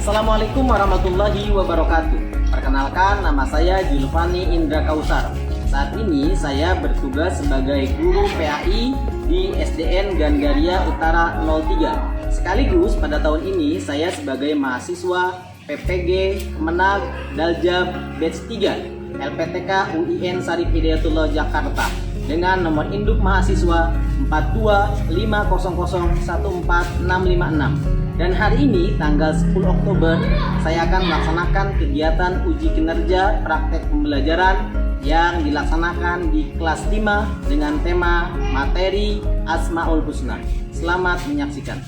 Assalamualaikum warahmatullahi wabarakatuh. Perkenalkan, nama saya Julfani Indra Kausar. Saat ini saya bertugas sebagai guru PAI di SDN Gandaria Utara 03. Sekaligus pada tahun ini saya sebagai mahasiswa PPG Kemenag Daljab Batch 3 LPTK UIN Syarif Hidayatullah Jakarta dengan nomor induk mahasiswa 425001456. Dan hari ini tanggal 10 Oktober saya akan melaksanakan kegiatan uji kinerja praktek pembelajaran yang dilaksanakan di kelas 5 dengan tema materi Asmaul Husna. Selamat menyaksikan.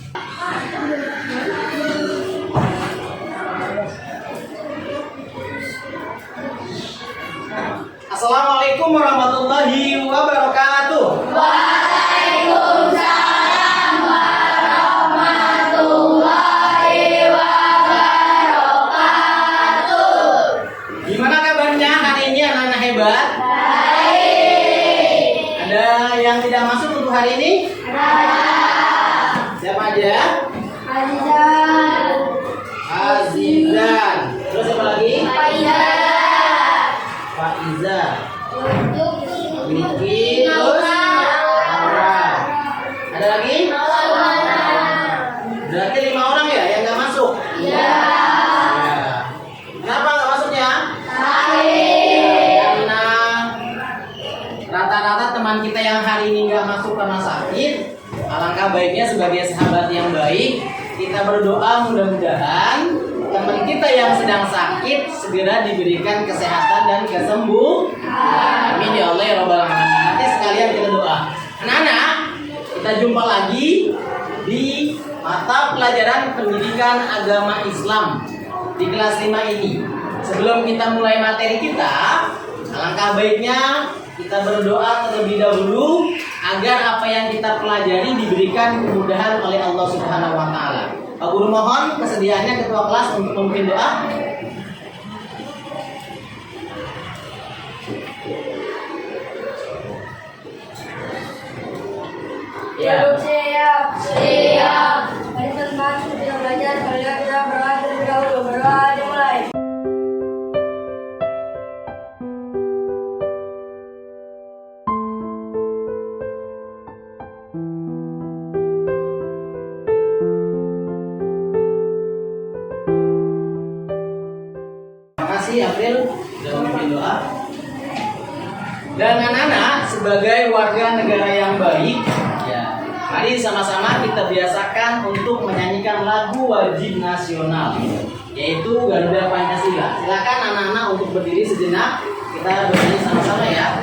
Assalamualaikum warahmatullahi wabarakatuh. Waalaikumsalam warahmatullahi wabarakatuh. Gimana kabarnya hari ini anak-anak hebat? Baik. Ada yang tidak masuk untuk hari ini? Ada. Siapa aja? Azizan. Azizan. Terus siapa lagi? Faizah. Faiza. Niki. Terus Aura. Ada lagi? Berarti 5 orang ya yang nggak masuk? Iya. Ya. Kenapa nggak masuknya? Sakit. Karena rata-rata teman kita yang hari ini nggak masuk karena sakit. Alangkah baiknya sebagai sahabat yang baik kita berdoa mudah-mudahan teman kita yang sedang sakit segera diberikan kesehatan dan kesembuhan. Amin ya Allah ya Rabbal Alamin. Nanti sekalian kita doa. Anak-anak, kita jumpa lagi di mata pelajaran pendidikan agama Islam di kelas 5 ini. Sebelum kita mulai materi kita, alangkah baiknya kita berdoa terlebih dahulu agar apa yang kita pelajari diberikan kemudahan oleh Allah Subhanahu wa taala. Pak Guru mohon kesediaannya ketua kelas untuk memimpin doa. Ya. Siap. Siap. Mari teman-teman kita belajar. Kalian kita berdoa terlebih dahulu. Berdoa dimulai. Terima kasih April sudah memimpin doa. Dan anak-anak sebagai warga negara yang baik, ya, mari sama-sama kita biasakan untuk menyanyikan lagu wajib nasional, yaitu Garuda Pancasila. Silakan anak-anak untuk berdiri sejenak, kita bernyanyi sama-sama ya.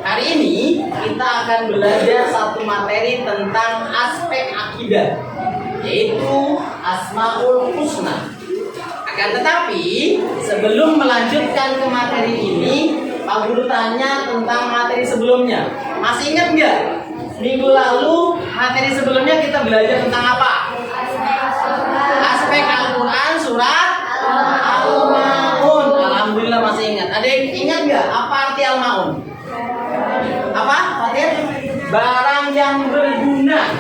Hari ini kita akan belajar satu materi tentang aspek akidah, yaitu Asmaul Husna. Akan tetapi sebelum melanjutkan ke materi ini, Pak Guru tanya tentang materi sebelumnya. Masih ingat nggak? Minggu lalu materi sebelumnya kita belajar tentang apa? Aspek Al-Quran surat Al-Maun. Alhamdulillah masih ingat. Ada yang ingat nggak apa arti Al-Maun? Apa? Fatir? Barang yang berguna.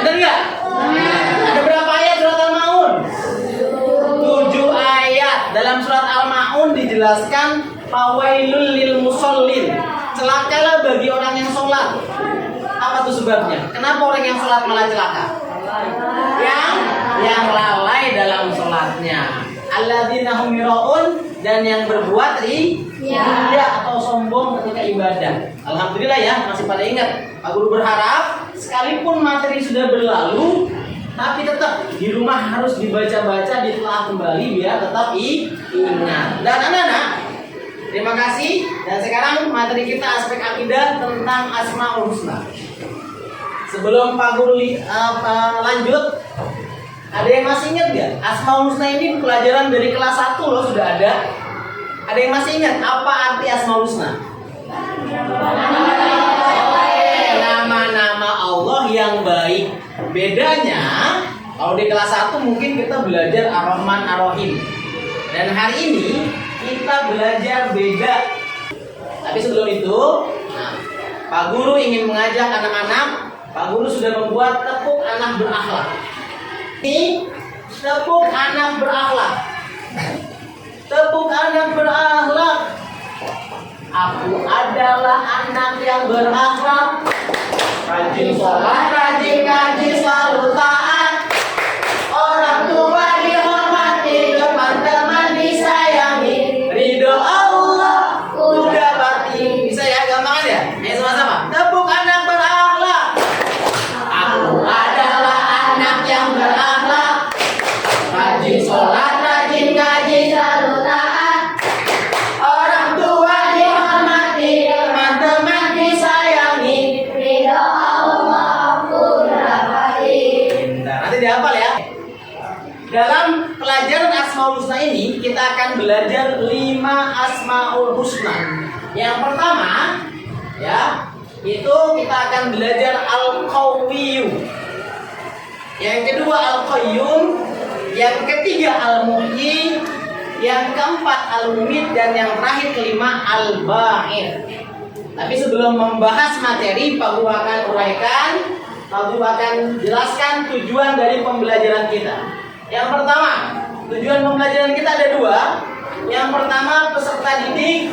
Benar nggak? Ada berapa ayat surat Al-Maun? 7 ayat. Dalam surat Al-Maun dijelaskan fawailul lil musallin. Celakalah bagi orang yang sholat. Apa tuh sebabnya? Kenapa orang yang sholat malah celaka? Yang lalai dalam sholatnya. Alladzina hum yura'un, dan yang berbuat riya atau sombong ketika ibadah. Alhamdulillah ya, masih pada ingat. Pak Guru berharap sekalipun materi sudah berlalu, tapi tetap di rumah harus dibaca-baca, ditelaah kembali biar tetap ingat. Dan anak-anak, terima kasih. Dan sekarang materi kita aspek akidah tentang Asmaul Husna. Sebelum Pak Guru lanjut, ada yang masih ingat nggak? Asmaul Husna ini pelajaran dari kelas 1 loh, sudah ada. Ada yang masih ingat apa arti Asmaul Husna? Nama-nama Allah yang baik. Bedanya, kalau di kelas 1 mungkin kita belajar Ar-Rahman Ar-Rahim. Dan hari ini kita belajar beda. Tapi sebelum itu, Pak Guru ingin mengajak anak-anak. Pak Guru sudah membuat tepuk anak berakhlak. Ini tepuk anak berakhlak. Tepuk anak berakhlak. Aku adalah anak yang berakhlak. Rajin sholat, rajin ngaji, selalu taat. Orang tua dihormati, teman-teman disayangi. Ridho Allah udah pasti. Bisa ya, gampang ya? Ayo sama-sama. Tepuk anak berakhlak. Aku adalah anak yang berakhlak. Rajin sholat, rajin ngaji, selalu taat. Orang tua dihormati, teman-teman disayangi. Ridho Allah udah pasti. Nanti dihafal ya. Dalam pelajaran Asmaul Husna ini kita akan belajar 5 Asmaul Husna. Yang pertama, ya, itu kita akan belajar Al-Qawiyyu. Yang kedua Al-Qayyum, yang ketiga Al-Muhyi, yang keempat Al-Mumit, dan yang terakhir kelima Al-Ba'ir. Tapi sebelum membahas materi, Pak Guru akan uraikan, Pak Guru akan jelaskan tujuan dari pembelajaran kita. Yang pertama, tujuan pembelajaran kita ada 2. Yang pertama, peserta didik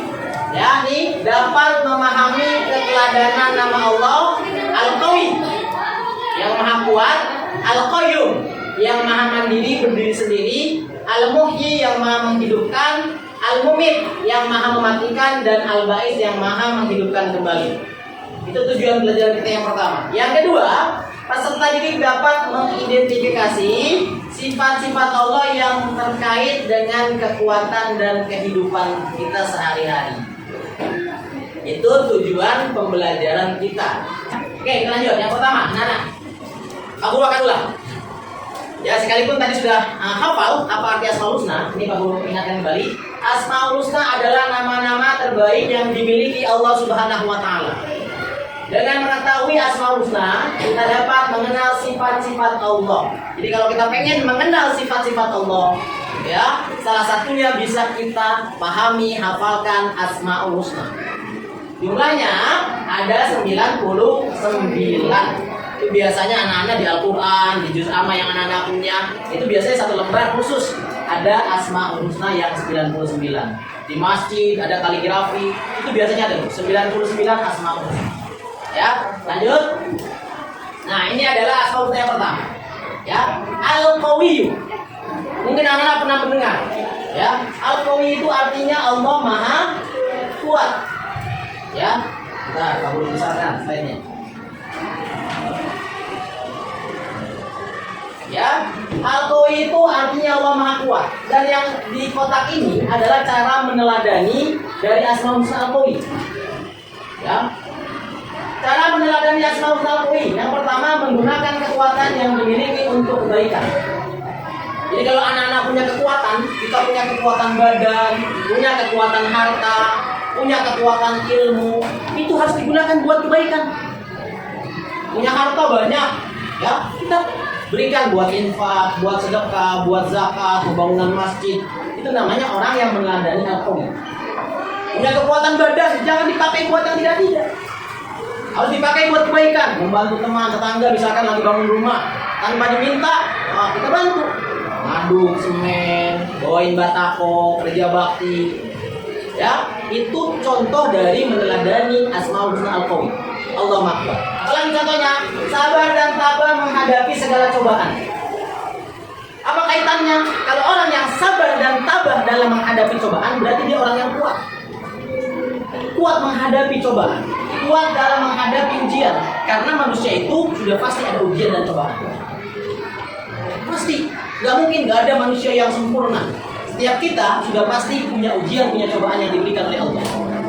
yakni dapat memahami keteladanan nama Allah Al-Qawi yang maha kuat, Al-Qayyum yang maha mandiri berdiri sendiri, Al-Muhyi yang maha menghidupkan, Al-Mumit yang maha mematikan, dan Al-Ba'is yang maha menghidupkan kembali. Itu tujuan belajar kita yang pertama. Yang kedua, peserta didik dapat mengidentifikasi sifat-sifat Allah yang terkait dengan kekuatan dan kehidupan kita sehari-hari. Itu tujuan pembelajaran kita. Oke, kita lanjut. Yang pertama, Nana. Pak Guru akan ulang. Ya, sekalipun tadi sudah hafal apa arti Asmaul Husna, ini Pak Guru ingatkan kembali. Asmaul Husna adalah nama-nama terbaik yang dimiliki Allah Subhanahu wa taala. Dengan mengetahui Asmaul Husna, kita dapat mengenal sifat-sifat Allah. Jadi kalau kita pengen mengenal sifat-sifat Allah, ya, salah satunya bisa kita pahami, hafalkan Asmaul Husna. Jumlahnya ada 99. Itu biasanya anak-anak di Al-Quran, di Juz Amma yang anak-anak punya, itu biasanya satu lembar khusus ada Asmaul Husna yang 99. Di masjid ada kaligrafi, itu biasanya ada 99 Asmaul Husna. Ya, lanjut. Nah, ini adalah Asmaul Husna yang pertama. Ya, Al-Qawiyyu. Mungkin anak-anak pernah mendengar. Ya, Al-Qawiyyu itu artinya Allah Maha Kuat. Ya, kita kabur besarkan slide-nya. Ya, Al-Qawi itu artinya Allah Maha Kuat. Dan yang di kotak ini adalah cara meneladani dari Asmaul Husna Al-Qawi. Ya, cara meneladani Asmaul Husna Al-Qawi. Yang pertama, menggunakan kekuatan yang dimiliki untuk kebaikan. Jadi kalau anak-anak punya kekuatan, kita punya kekuatan badan, punya kekuatan harta, punya kekuatan ilmu, itu harus digunakan buat kebaikan. Punya harta banyak, ya, kita berikan buat infak, buat sedekah, buat zakat, pembangunan masjid. Itu namanya orang yang meneladani Al-Qawi. Punya kekuatan badan, jangan dipakai buat yang tidak. Harus dipakai buat kebaikan, membantu teman, tetangga, misalkan lagi bangun rumah, tanpa diminta, kita bantu. Ngaduk semen, bawain batako, kerja bakti. Ya, itu contoh dari meneladani Asmaul Husna Al-Qawi. Allah Maha Kuat. Apalagi contohnya, sabar dan tabah menghadapi segala cobaan. Apa kaitannya? Kalau orang yang sabar dan tabah dalam menghadapi cobaan, berarti dia orang yang kuat. Kuat menghadapi cobaan. kuat dalam menghadapi ujian. Karena manusia itu sudah pasti ada ujian dan cobaan. Pasti, nggak mungkin nggak ada manusia yang sempurna. Setiap kita sudah pasti punya ujian, punya cobaan yang diberikan oleh Allah.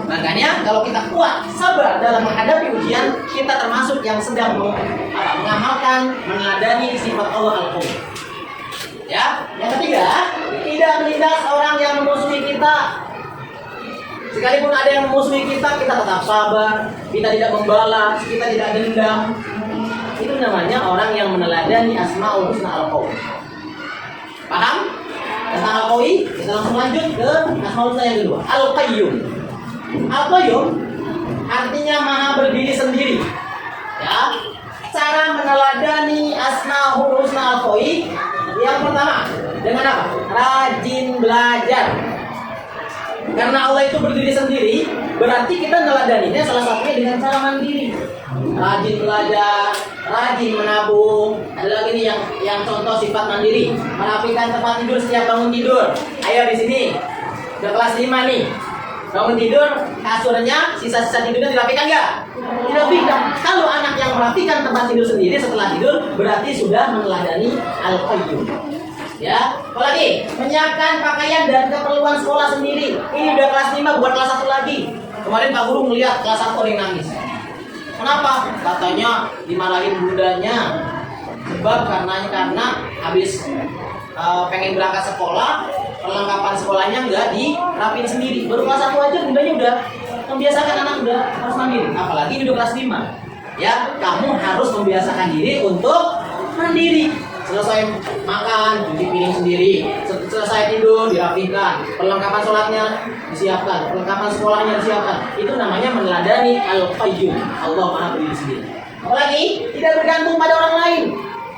Makanya kalau kita kuat, sabar dalam menghadapi ujian, kita termasuk yang sedang mengamalkan, meneladani sifat Allah Al-Qawi. Ya, yang ketiga, tidak menindas orang yang memusuhi kita. Sekalipun ada yang memusuhi kita, kita tetap sabar, kita tidak membalas, kita tidak dendam. Itu namanya orang yang meneladani Asmaul Husna Al-Qawi. Paham? Tentang Al-Qawi, kita langsung lanjut ke Asmaul Husna yang kedua, Al-Qayyum. Al-Qayyum artinya maha berdiri sendiri. Ya, cara meneladani Asmaul Husna Al-Qawi yang pertama dengan apa? Rajin belajar. Karena Allah itu berdiri sendiri, berarti kita neladaninya salah satunya dengan cara mandiri. Rajin belajar, rajin menabung. Ada lagi nih yang contoh sifat mandiri, merapikan tempat tidur setiap bangun tidur. Ayo di sini, udah kelas 5 nih. Bangun tidur, kasurnya, sisa-sisa tidurnya dirapikan nggak? Dirapikan. Kalau anak yang merapikan tempat tidur sendiri setelah tidur, berarti sudah meneladani Al-Qayyum. Ya, apalagi menyiapkan pakaian dan keperluan sekolah sendiri. Ini udah kelas 5 buat kelas 1 lagi. Kemarin Pak Guru melihat kelas 1 orang nangis. Kenapa? Katanya dimarahin bundanya. Sebab karena habis pengen berangkat sekolah, perlengkapan sekolahnya nggak dirapin sendiri. Baru kelas 1 aja bundanya udah membiasakan anak udah harus mandiri. Apalagi ini udah kelas 5. Ya, kamu harus membiasakan diri untuk mandiri. Selesai makan, cuci piring sendiri. Selesai tidur, dirapikan. Perlengkapan sholatnya disiapkan. Perlengkapan sekolahnya disiapkan. Itu namanya meneladani Al-Qayyum. Allah Maha Berdiri sendiri. Apalagi tidak bergantung pada orang lain.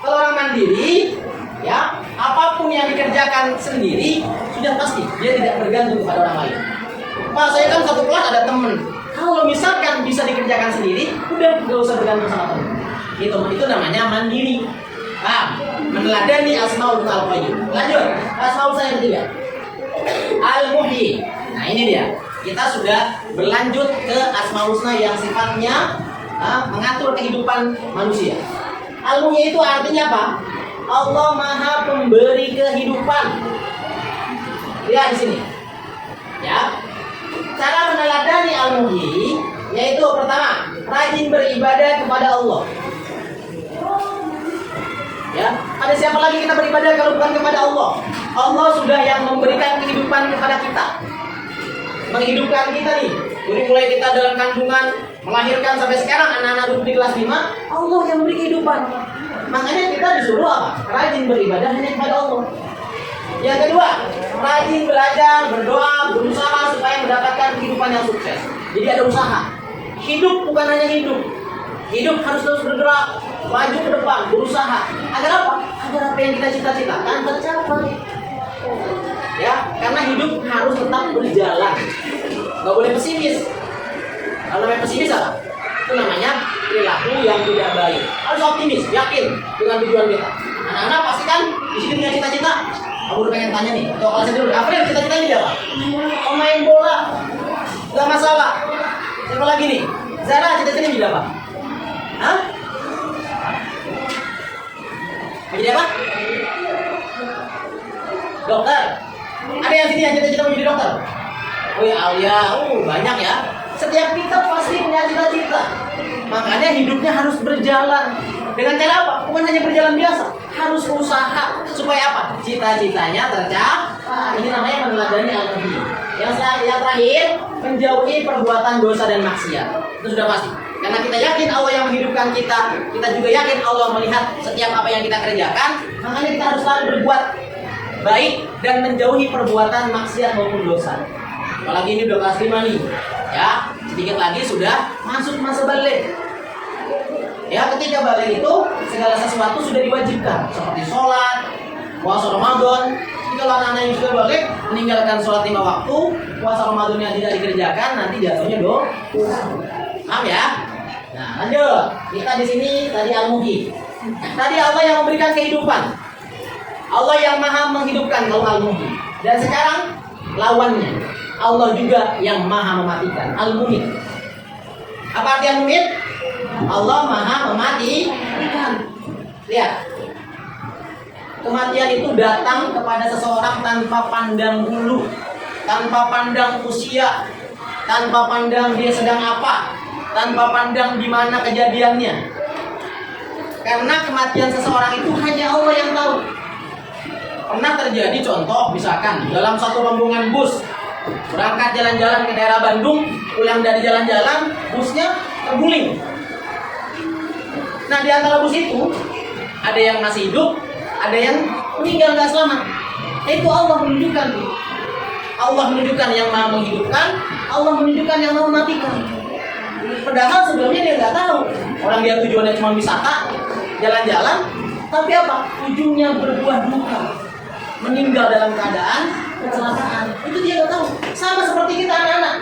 Kalau orang mandiri, ya apapun yang dikerjakan sendiri sudah pasti dia tidak bergantung kepada orang lain. Pak, saya kan satu kelas ada temen. Kalau misalkan bisa dikerjakan sendiri, udah nggak usah bergantung sama temen. Itu namanya mandiri. Paham? Meneladani Asmaul Al-Qayyum. Lanjut, Asmaul saya ketiga, Al-Muhyi. Nah ini dia. Kita sudah berlanjut ke Asmaul Husna yang sifatnya mengatur kehidupan manusia. Al-Muhyi itu artinya apa? Allah Maha Pemberi kehidupan. Lihat di sini. Ya. Cara meneladani Al-Muhyi yaitu pertama, rajin beribadah kepada Allah. Ya, ada siapa lagi kita beribadah kalau bukan kepada Allah? Allah sudah yang memberikan kehidupan kepada kita, menghidupkan kita nih. Dari mulai kita dalam kandungan, melahirkan sampai sekarang anak-anak duduk di kelas 5, Allah yang memberi kehidupan. Makanya kita disuruh apa? Rajin beribadah hanya kepada Allah. Yang kedua, rajin belajar, berdoa, berusaha supaya mendapatkan kehidupan yang sukses. Jadi ada usaha. Hidup bukan hanya hidup. Hidup harus terus bergerak, maju ke depan, berusaha. Agar apa? Agar apa yang kita cita-citakan tercapai. Ya, karena hidup harus tetap berjalan. Gak boleh pesimis. Kalau namanya pesimis apa? Itu namanya perilaku yang tidak baik. Harus optimis, yakin dengan tujuan kita. Anak-anak pasti kan di sini punya cita-cita. Aku udah pengen tanya nih, atau kalau saya dulu, April cita-citanya dia apa? Oh, main bola, gak masalah. Siapa lagi nih? Zara cita-citanya jadi apa? Hah? Menjadi apa? Dokter. Ada yang sini yang cita-cita mau jadi dokter? Oh ya Alia, banyak ya. Setiap kita pasti punya cita-cita. Makanya hidupnya harus berjalan. Dengan cara apa? Bukan hanya berjalan biasa, harus usaha supaya apa? Cita-citanya tercapai. Ini namanya meneladani Al-Muhyi. Yang terakhir, menjauhi perbuatan dosa dan maksiat. Itu sudah pasti. Karena kita yakin Allah yang menghidupkan kita, kita juga yakin Allah melihat setiap apa yang kita kerjakan. Makanya kita harus selalu berbuat baik dan menjauhi perbuatan maksiat maupun dosa. Apalagi ini udah kelas 5 nih, ya sedikit lagi sudah masuk masa balik. Ya, ketika balik itu segala sesuatu sudah diwajibkan, seperti sholat, puasa Ramadan. Jika anak-anak yang sudah balik meninggalkan sholat 5 waktu, puasa Ramadan yang tidak dikerjakan, nanti jatuhnya dosa. Paham ya? Nah, lanjut. Kita di sini tadi Al-Muhyi. Tadi Allah yang memberikan kehidupan. Allah yang maha menghidupkan, kalau Al-Muhyi. Dan sekarang lawannya, Allah juga yang maha mematikan, Al-Mumit. Apa artian mumit? Allah maha mematikan. Lihat, kematian itu datang kepada seseorang tanpa pandang bulu, tanpa pandang usia, tanpa pandang dia sedang apa, tanpa pandang di mana kejadiannya. Karena kematian seseorang itu hanya Allah yang tahu. Pernah terjadi contoh, misalkan dalam satu rombongan bus berangkat jalan-jalan ke daerah Bandung, pulang dari jalan-jalan, busnya terguling. Nah, di antara bus itu ada yang masih hidup, ada yang meninggal nggak selamat. Itu Allah menunjukkan. Allah menunjukkan yang maha menghidupkan, Allah menunjukkan yang maha mematikan. Padahal sebelumnya dia nggak tahu. Orang dia tujuannya cuma wisata, jalan-jalan, tapi apa? Ujungnya berbuah duka, meninggal dalam keadaan kecelakaan. Itu dia nggak tahu. Sama seperti kita anak-anak.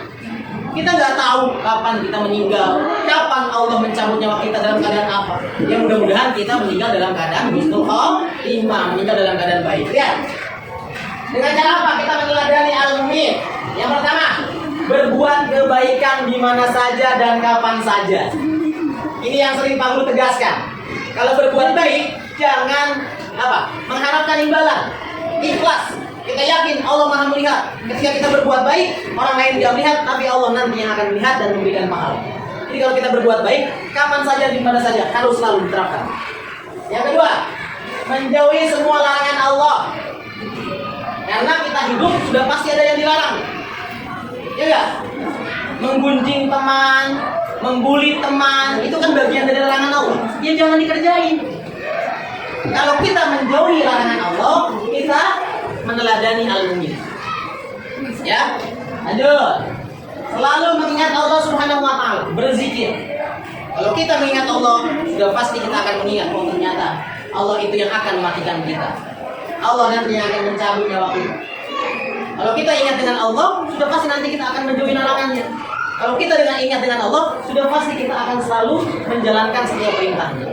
Kita nggak tahu kapan kita meninggal, kapan Allah mencabut nyawa kita dalam keadaan apa. Ya mudah-mudahan kita meninggal dalam keadaan husnul khotimah, meninggal dalam keadaan baik. Lihat. Dengan cara apa kita meneladani al-mu'min? Yang pertama, berbuat kebaikan di mana saja dan kapan saja. Ini yang sering Pak Guru tegaskan. Kalau berbuat baik, jangan mengharapkan imbalan. Ikhlas. Kita yakin Allah maha melihat. Ketika kita berbuat baik, orang lain tidak melihat, tapi Allah nanti yang akan melihat dan memberikan pahala. Jadi kalau kita berbuat baik, kapan saja, di mana saja, harus selalu diterapkan. Yang kedua, menjauhi semua larangan Allah. Karena kita hidup sudah pasti ada yang dilarang. Ya enggak? Menggunjing teman, membuli teman, itu kan bagian dari larangan Allah. Ya jangan dikerjain. Kalau kita menjauhi larangan Allah, kita meneladani al-mu'min. Ya, lanjut. Selalu mengingat Allah Subhanahu wa taala, berzikir. Kalau kita mengingat Allah, sudah pasti kita akan mengingat bahwa ternyata Allah itu yang akan mematikan kita. Allah nanti yang akan mencabut nyawa kita. Kalau kita ingat dengan Allah, sudah pasti nanti kita akan menjauhi larangannya. Kalau kita ingat dengan Allah, sudah pasti kita akan selalu menjalankan setiap perintahnya.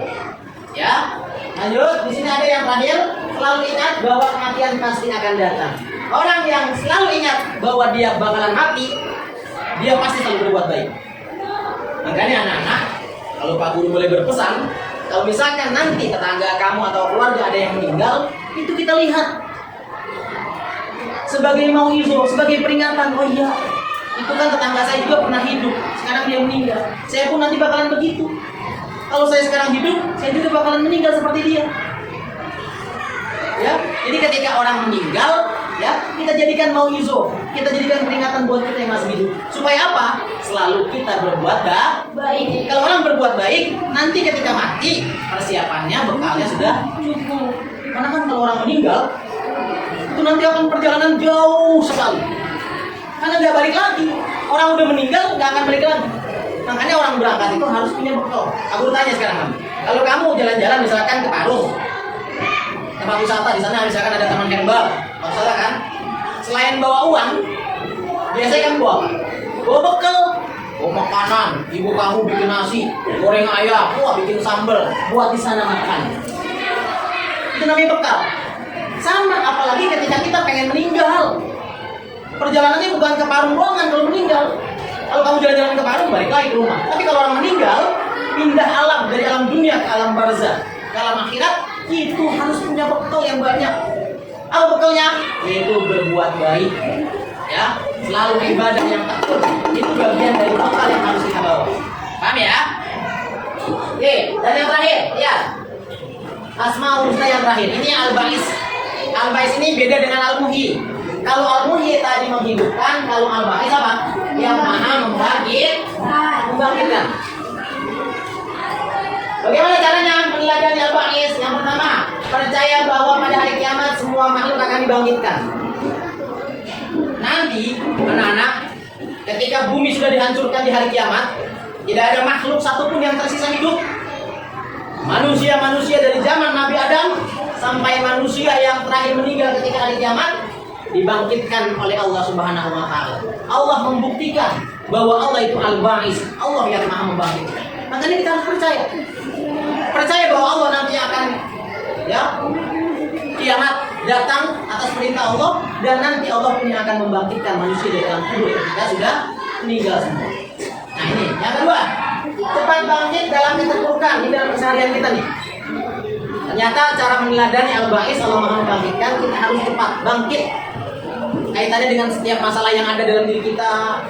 Ya, lanjut. Di sini ada yang terakhir, selalu ingat bahwa kematian pasti akan datang. Orang yang selalu ingat bahwa dia bakalan mati, dia pasti selalu berbuat baik. Makanya anak-anak, kalau Pak Guru boleh berpesan, kalau misalkan nanti tetangga kamu atau keluarga ada yang meninggal, itu kita lihat sebagai mau'izah, sebagai peringatan. Oh iya, itu kan tetangga saya juga pernah hidup, sekarang dia meninggal. Saya pun nanti bakalan begitu. Kalau saya sekarang hidup, saya juga bakalan meninggal seperti dia. Ya, jadi ketika orang meninggal, ya kita jadikan mau'izah, kita jadikan peringatan buat kita yang masih hidup. Supaya apa? Selalu kita berbuat baik. Kalau orang berbuat baik, nanti ketika mati, persiapannya, bekalnya sudah cukup. Karena kan kalau orang meninggal, itu nanti akan perjalanan jauh sekali. Karena nggak balik lagi. Orang udah meninggal, nggak akan balik lagi. Makanya orang berangkat itu harus punya bekal. Aku tanya sekarang, kalau kamu jalan-jalan misalkan ke Parung, tempat wisata di sana misalkan ada taman herbal, masalah kan? Selain bawa uang, biasanya kamu bawa apa? Bawa bekal, bawa makanan. Ibu kamu bikin nasi, goreng ayam, bikin sambal, buat di sana makan. Itu namanya bekal. Sama, apalagi ketika kita pengen meninggal. Perjalanannya bukan ke Parung doang kalau meninggal. Kalau kamu jalan-jalan ke Parung, balik lagi ke rumah. Tapi kalau orang meninggal, pindah alam dari alam dunia ke alam barzah, ke alam akhirat, itu harus punya bekal yang banyak. Apa bekalnya? Yaitu berbuat baik. Ya, selalu ibadah yang tekun. Itu bagian dari bekal yang harus kita bawa. Paham ya? Oke, dan yang terakhir, ya. Asmaul Husna yang terakhir. Ini Al-Ba'is. Al-Ba'is ini beda dengan Al-Muhyi. Kalau Al-Muhyi tadi menghidupkan, kalau Al-Ba'is apa? Yang maha membangkitkan. Bagaimana caranya meneladani Al-Ba'is? Yang pertama, percaya bahwa pada hari kiamat semua makhluk akan dibangkitkan. Nanti, anak-anak, ketika bumi sudah dihancurkan di hari kiamat, tidak ada makhluk satupun yang tersisa hidup. Manusia-manusia dari zaman Nabi Adam sampai manusia yang terakhir meninggal ketika hari kiamat dibangkitkan oleh Allah Subhanahu wa taala. Allah membuktikan bahwa Allah itu Al-Ba'is, Allah yang maha membangkitkan. Makanya kita harus percaya. Percaya bahwa Allah nanti akan kiamat datang atas perintah Allah, dan nanti Allah pun yang akan membangkitkan manusia dari dalam kubur ketika sudah meninggal semua. Nah ini yang kedua, cepat bangkit dalam keterpurukan. Ini dalam keseharian kita nih. Ternyata cara meneladani Al-Ba'is, Allah Maha membangkitkan, kita harus cepat bangkit. Kaitannya dengan setiap masalah yang ada dalam diri kita,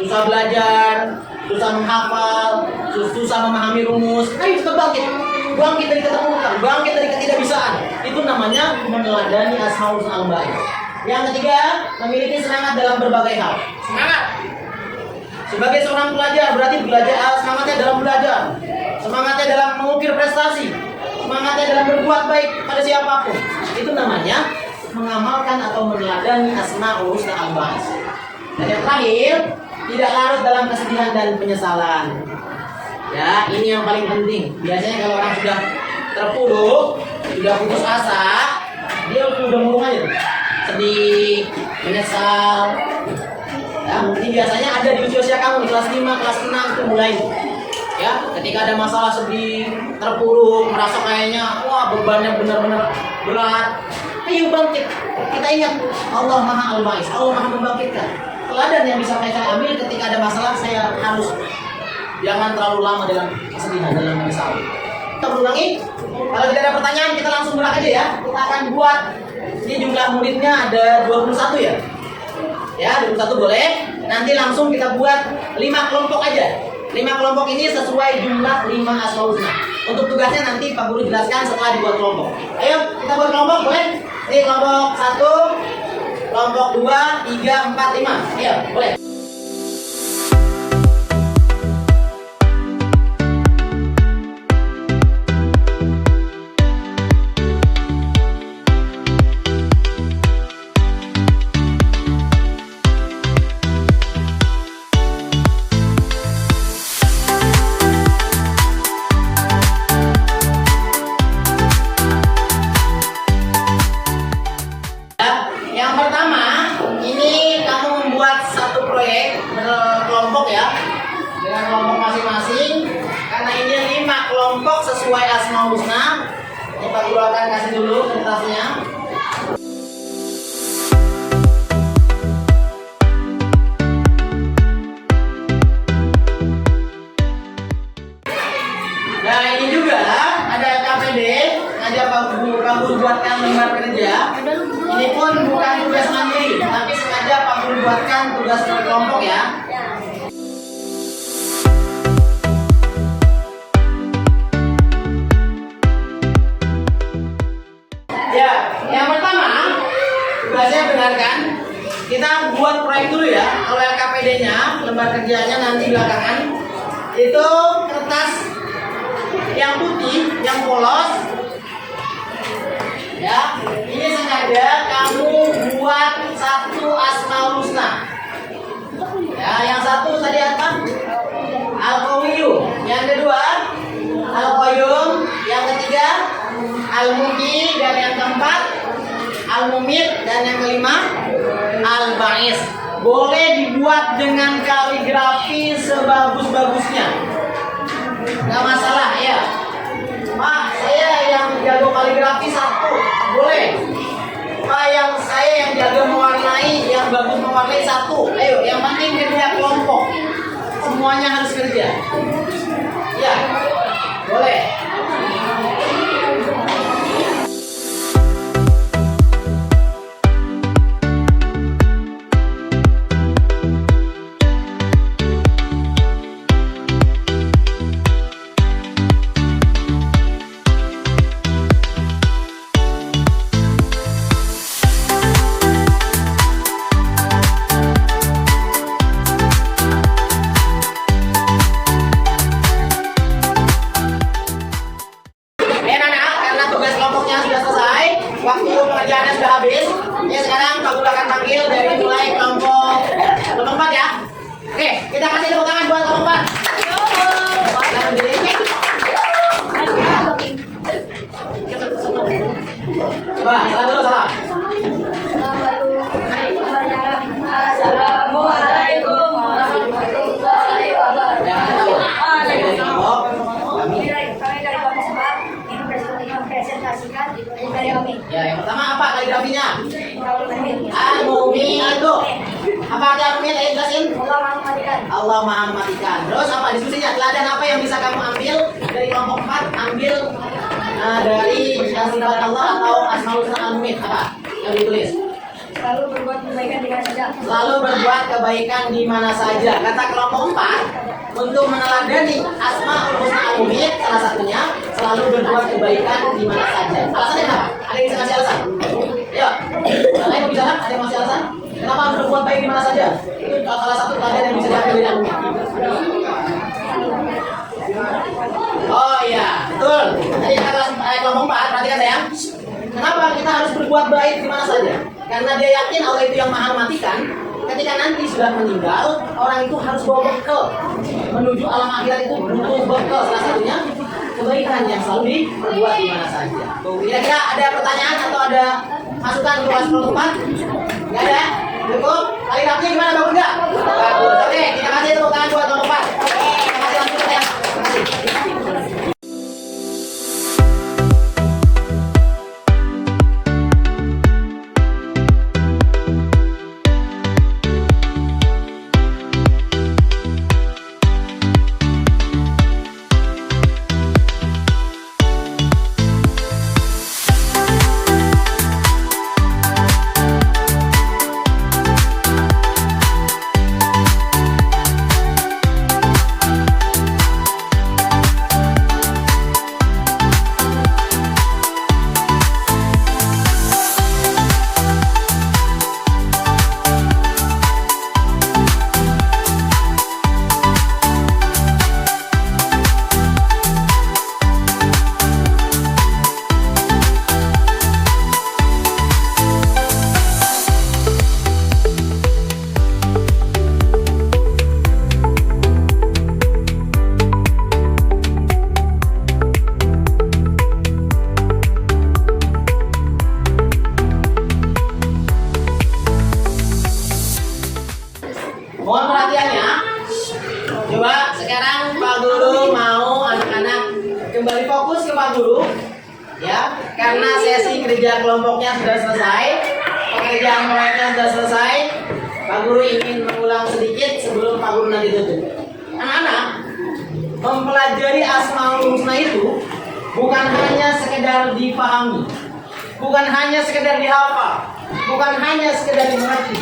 susah belajar, susah menghafal, susah memahami rumus. Ayo cepat bangkit. Bangkit dari keterpurukan, bangkit dari ketidakbisaan. Itu namanya meneladani Asmaul Husna Al-Ba'is. Yang ketiga, memiliki semangat dalam berbagai hal. Semangat. Sebagai seorang pelajar, berarti semangatnya dalam belajar, semangatnya dalam mengukir prestasi, semangatnya dalam berbuat baik pada siapapun. Itu namanya mengamalkan atau meneladani Asmaul Husna Al-Ba'is. Dan yang terakhir, tidak larut dalam kesedihan dan penyesalan. Ya, ini yang paling penting. Biasanya kalau orang sudah terpuruk, sudah putus asa, dia udah ngomong aja, sedih, menyesal. Ya, ini biasanya ada di usia kamu di kelas 5, kelas 6 itu mulai. Ya, ketika ada masalah sedih, terpuruk, merasa kayaknya wah bebannya benar-benar berat. Ayo bangkit. Kita ingat Allah Maha Al-Ba'is, Allah Maha membangkitkan. Teladan yang bisa saya ambil ketika ada masalah, saya harus jangan terlalu lama dalam kesedihan, dalam menyesal. Kita berulangi. Kalau tidak ada pertanyaan, kita langsung gerak aja ya. Kita akan buat. Ini jumlah muridnya ada 21 ya. Ya, 21 boleh. Nanti langsung kita buat 5 kelompok aja. 5 kelompok ini sesuai jumlah 5 Asmaul Husna. Untuk tugasnya nanti Pak Guru jelaskan setelah dibuat kelompok. Ayo, kita buat kelompok boleh? Ini kelompok 1, kelompok 2, 3, 4, 5. Ayo, boleh. Sesuai Asmaul Husna. Kita Guru akan kasih dulu kertasnya. Nah ini juga ada KPD. Ada Pak Guru buatkan lembar kerja. Ini pun bukan tugas mandiri, tapi sengaja Pak Guru buatkan tugas kelompok ya. Yang pertama, tugasnya benarkan. Kita buat proyek dulu ya. Kalau LKPD-nya, lembar kerjanya nanti belakangan. Itu kertas yang putih, yang polos. Ya, ini sengaja kamu buat satu Asmaul Husna. Ya, yang satu tadi apa? Al-Qawiyyu. Yang kedua, Al-Qayyum. Yang ketiga, Al-Muhyi. Dan yang keempat, Al-Mumit. Dan yang kelima, Al-Ba'is. Boleh dibuat dengan kaligrafi sebagus-bagusnya, nggak masalah ya. Pak, saya yang jago kaligrafi satu, boleh. Pak, saya yang jago mewarnai, yang bagus mewarnai satu. Ayo, yang penting kerja kelompok. Semuanya harus kerja. Ya, boleh. Waktu pengerjaannya sudah habis. Ya sekarang Pak Guru akan panggil dari mulai kelompok 4 ya. Oke, kita kasih tepuk tangan buat kelompok 4. Coba, salam dulu, salam. Assalamualaikum warahmatullahi wabarakatuh. Ya, yang pertama apa kaligrafinya? Al-Mumin itu. Apa arti Al-Mumin? Ayo jelasin. Allah Maha mematikan. Terus apa diskusinya? Teladan apa yang bisa kamu ambil dari kelompok 4? Ambil dari sifat Allah atau Asmaul Husna Al-Mu'min. Apa yang ditulis? Selalu berbuat kebaikan di mana saja. Selalu berbuat kebaikan di mana saja. Kata kelompok 4, untuk meneladani Asmaul Husna Al-Mu'min, salah satunya selalu berbuat kebaikan di mana saja. Alasannya apa? Ada yang bisa ngasih alasan? Ayo, yang lain bicara, ada yang masih alasan? Kenapa harus berbuat baik di mana saja? Itu salah satu teladan yang bisa diambil dari Al-Mu'min. Oh iya, betul. Tadi kata kelompok 4, perhatikan sayang. Kenapa kita harus berbuat baik di mana saja? Karena dia yakin Allah itu yang Maha mematikan. Ketika nanti sudah meninggal, orang itu harus bawa bekal menuju alam akhirat, itu butuh bekal. Salah satunya kebaikan yang selalu diperbuat di mana saja. Kira-kira ada pertanyaan atau ada masukan untuk kelompok 4? Nggak ada? Cukup? Kaligrafinya gimana, bagus nggak? Bagus. Oke, kita kasih tepuk tangan buat kelompok 4. Terima kasih langsung ya. Terima kasih. Mohon perhatiannya. Coba sekarang Pak Guru mau anak-anak kembali fokus ke Pak Guru, ya, karena sesi kerja kelompoknya sudah selesai, pekerjaan proyeknya sudah selesai. Pak Guru ingin mengulang sedikit sebelum Pak Guru nanti tutup. Anak-anak, mempelajari Asmaul Husna itu bukan hanya sekedar dipahami, bukan hanya sekedar dihafal, bukan hanya sekedar dimengerti,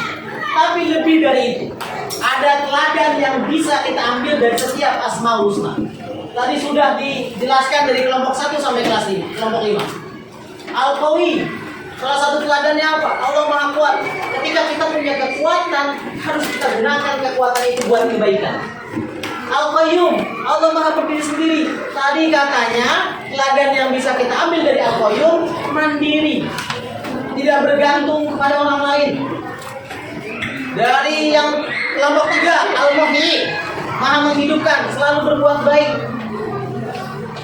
tapi lebih dari itu. Ada teladan yang bisa kita ambil dari setiap Asmaul Husna. Tadi sudah dijelaskan dari kelompok 1 sampai kelas 5, kelompok 5. Al-Qawi, salah satu teladannya apa? Allah Maha Kuat. Ketika kita punya kekuatan, harus kita gunakan kekuatan itu buat kebaikan. Al-Qayyum, Allah Maha berdiri sendiri. Tadi katanya teladan yang bisa kita ambil dari Al-Qayyum, mandiri, tidak bergantung kepada orang lain. Dari yang kelompok 3, Al-Muhyi, Maha menghidupkan, selalu berbuat baik,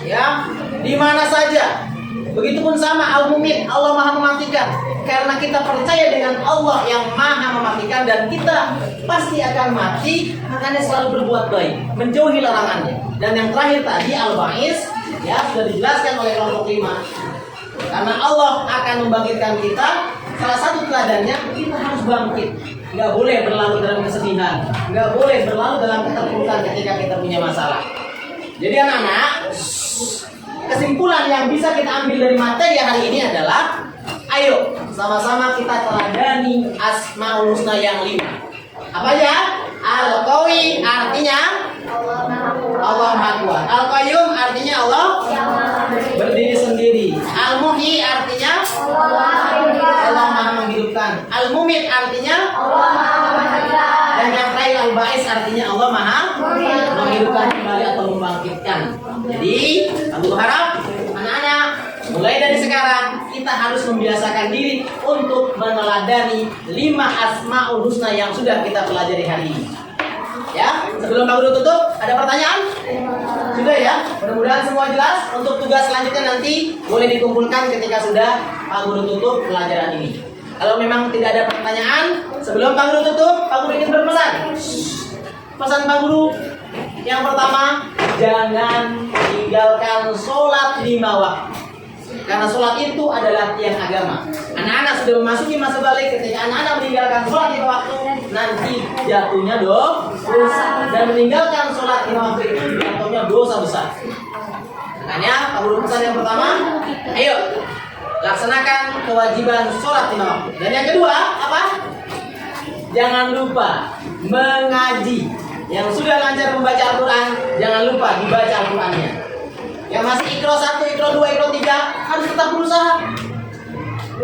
ya, di mana saja. Begitupun sama Al-Mumit, Allah Maha mematikan. Karena kita percaya dengan Allah yang Maha mematikan dan kita pasti akan mati, makanya selalu berbuat baik, menjauhi larangannya. Dan yang terakhir tadi Al-Ba'is, ya, sudah dijelaskan oleh kelompok 5. Karena Allah akan membangkitkan kita, salah satu teladannya kita harus bangkit. Nggak boleh berlalu dalam kesedihan, nggak boleh berlalu dalam keterpurukan ketika kita punya masalah. Jadi anak-anak, kesimpulan yang bisa kita ambil dari materi hari ini adalah, ayo sama-sama kita teladani Asmaul Husna yang 5. Apa ya? Al-Qawi artinya Allah Maha Kuat. Al-Qayyum artinya Allah berdiri sendiri. Al-Muhyi artinya Allah Maha menghidupkan. Al-Mumit artinya dan yang terakhir Al-Ba'is artinya Allah Maha menghidupkan kembali atau membangkitkan. Jadi aku harap anak-anak mulai dari sekarang kita harus membiasakan diri untuk meneladani 5 Asmaul Husna yang sudah kita pelajari hari ini. Ya, sebelum Pak Guru tutup, ada pertanyaan? Sudah ya? Mudah-mudahan semua jelas. Untuk tugas selanjutnya nanti boleh dikumpulkan ketika sudah Pak Guru tutup pelajaran ini. Kalau memang tidak ada pertanyaan, sebelum Pak Guru tutup, Pak Guru ingin berpesan. Pesan Pak Guru yang pertama, jangan tinggalkan sholat 5 waktu. Karena sholat itu adalah tiang agama. Anak-anak sudah memasuki masa balik. Ketika anak-anak meninggalkan sholat 5 waktu, nanti jatuhnya dosa, dan meninggalkan sholat lima waktu itu jatuhnya dosa besar. Makanya Pak Guru pesan yang pertama, ayo laksanakan kewajiban sholat lima waktu. Dan yang kedua apa? Jangan lupa mengaji. Yang sudah lancar membaca Al-Quran, jangan lupa dibaca Al-Qurannya. Yang masih ikro 1, ikro 2, ikro 3 harus tetap berusaha.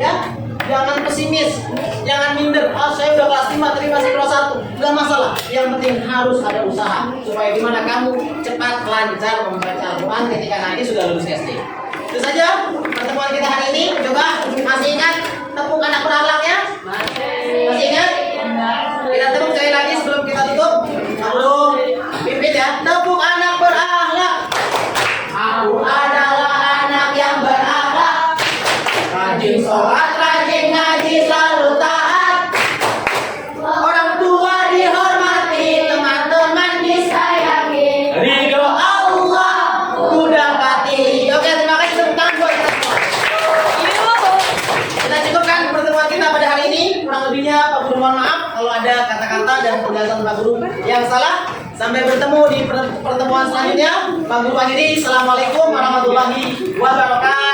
Ya, jangan pesimis, jangan minder. Saya udah kelas 5 tapi masih ikro 1, nggak masalah. Yang penting harus ada usaha supaya gimana kamu cepat lancar membaca Al-Quran ketika nanti sudah lulus SD. Itu saja pertemuan kita hari ini. Coba masih ingat tepuk anak berakhlaknya? Masih ingat? Kita tepuk sekali lagi sebelum kita tutup. Aku pimpin ya. Tepuk anak berakhlak. Aku adalah anak yang berakhlak. Rajin sholat, rajin ngaji, selalu taat. Orang tua dihormati, teman-teman disayangi. Ridho Allah ku dapati. Oke, terima kasih tepuk tangan buat kita semua. Kita cukupkan pertemuan kita pada hari ini. Kurang lebihnya Pak Guru mohon maaf kalau ada kata-kata dan penjelasan Pak Guru yang salah. Sampai bertemu di pertemuan selanjutnya. Pak Guru akhiri. Assalamualaikum warahmatullahi wabarakatuh.